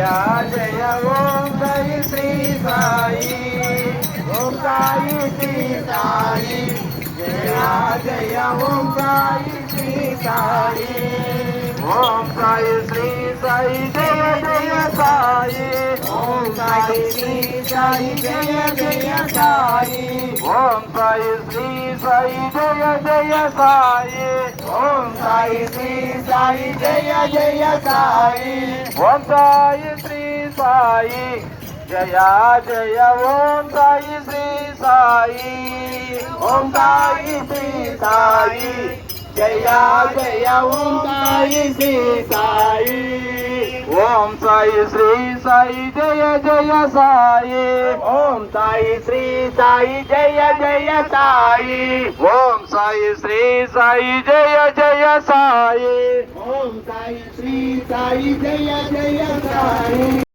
Jai Om Sai Shri Sai Om Sai Shri Sai Jai Om Sai Shri Sai Om Sai Shri Sai Jai Sai Om Sai Shri Sai Jai Sai Om Sai Shri Sai Jai Sai Om Sai Shri Sai Jai Sai Om Sai Shri Sai Jai Om Sai Shri Sai Om Sai Shri Sai Jai Om Sai Shri Sai Om Sai Shri Sai Jai Sai Om Sai Shri Sai Jai Sai Om Sai Shri Sai Jai Sai Om Sai Shri Sai Jai Sai